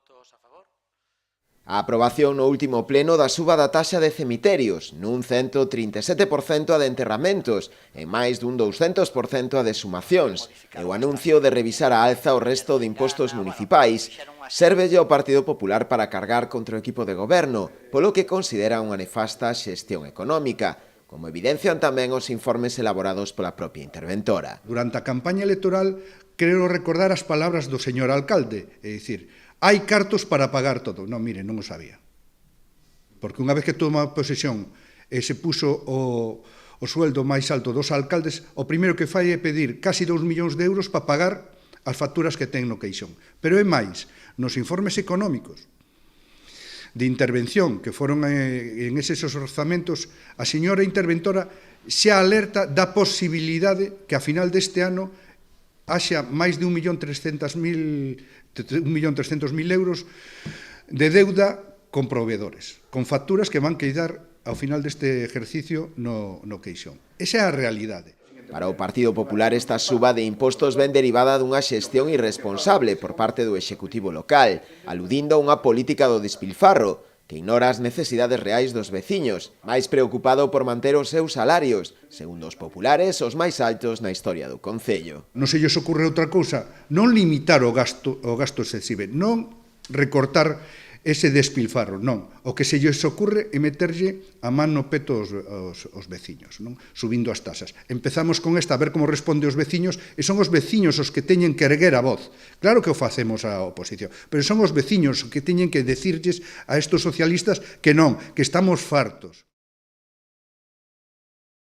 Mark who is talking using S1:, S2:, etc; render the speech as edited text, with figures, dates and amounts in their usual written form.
S1: votos a favor.
S2: A aprobación no último pleno da suba da taxa de cemiterios, nun 137% a de enterramentos e máis dun 200% a de sumacións, e o anuncio de revisar a alza o resto de impostos municipais, sérvelle ao Partido Popular para cargar contra o equipo de goberno, polo que considera unha nefasta xestión económica, como evidencian tamén os informes elaborados pola propia interventora.
S3: Durante a campaña electoral, quero recordar as palabras do señor alcalde, é dicir, hai cartos para pagar todo. Non, mire, non o sabía. Porque unha vez que toma posesión e se puso o sueldo máis alto dos alcaldes, o primeiro que fai é pedir casi 2 millóns de euros para pagar as facturas que ten no queixón. Pero é máis, nos informes económicos de intervención que foron en eses orzamentos, a señora interventora xa alerta da posibilidade que a final deste ano haxa máis de 1.300.000 euros de deuda con proveedores, con facturas que van quedar ao final deste ejercicio no queixón. Esa é a realidade.
S2: Para o Partido Popular, esta suba de impostos ven derivada dunha xestión irresponsable por parte do Executivo local, aludindo a unha política do despilfarro, que ignora as necesidades reais dos veciños, máis preocupado por manter os seus salarios, segundo os populares, os máis altos na historia do concello.
S3: Non se lles ocurre outra cousa, non limitar o gasto excesivo, non recortar ese despilfarro, non. O que se lles ocurre é meterlle a man no peto aos veciños, non? Subindo as tasas. Empezamos con esta, a ver como responde os veciños, e son os veciños os que teñen que erguer a voz. Claro que o facemos a oposición, pero son os veciños os que teñen que decirlles a estos socialistas que non, que estamos fartos.